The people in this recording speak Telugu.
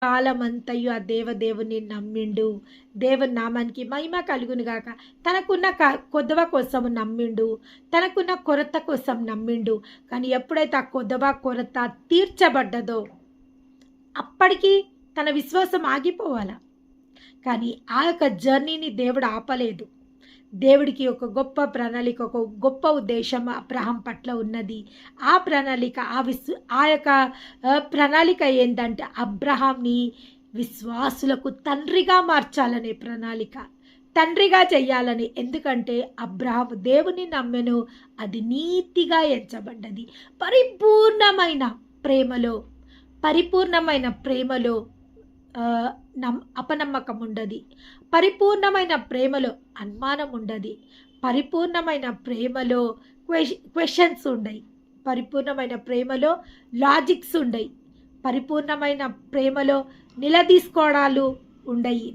కాలమంతయు ఆ దేవదేవుని నమ్మిండు. దేవుని నామానికి మహిమ కలుగును గాక. తనకున్న కొదవ కోసం నమ్మిండు. తనకున్న కొరత కోసం నమ్మిండు. కానీ ఎప్పుడైతే ఆ కొదవ కొరత తీర్చబడ్డదో అప్పటికి తన విశ్వాసం ఆగిపోవాల. కానీ ఆ యొక్క జర్నీని దేవుడు ఆపలేదు. దేవుడికి ఒక గొప్ప ప్రణాళిక, ఒక గొప్ప ఉద్దేశం అబ్రహాం పట్ల ఉన్నది. ఆ ప్రణాళిక ఆ యొక్క ప్రణాళిక ఏంటంటే అబ్రహాంని విశ్వాసులకు తండ్రిగా మార్చాలనే ప్రణాళిక, తండ్రిగా చెయ్యాలని. ఎందుకంటే అబ్రహాం దేవుని నమ్మెను, అది నీతిగా ఎంచబడ్డది. పరిపూర్ణమైన ప్రేమలో అపనమ్మకం ఉండదు. పరిపూర్ణమైన ప్రేమలో అనుమానం ఉండదు. పరిపూర్ణమైన ప్రేమలో క్వశ్చన్స్ ఉండయి. పరిపూర్ణమైన ప్రేమలో లాజిక్స్ ఉండయి. పరిపూర్ణమైన ప్రేమలో నిలదీసుకోవడాలు ఉండయి.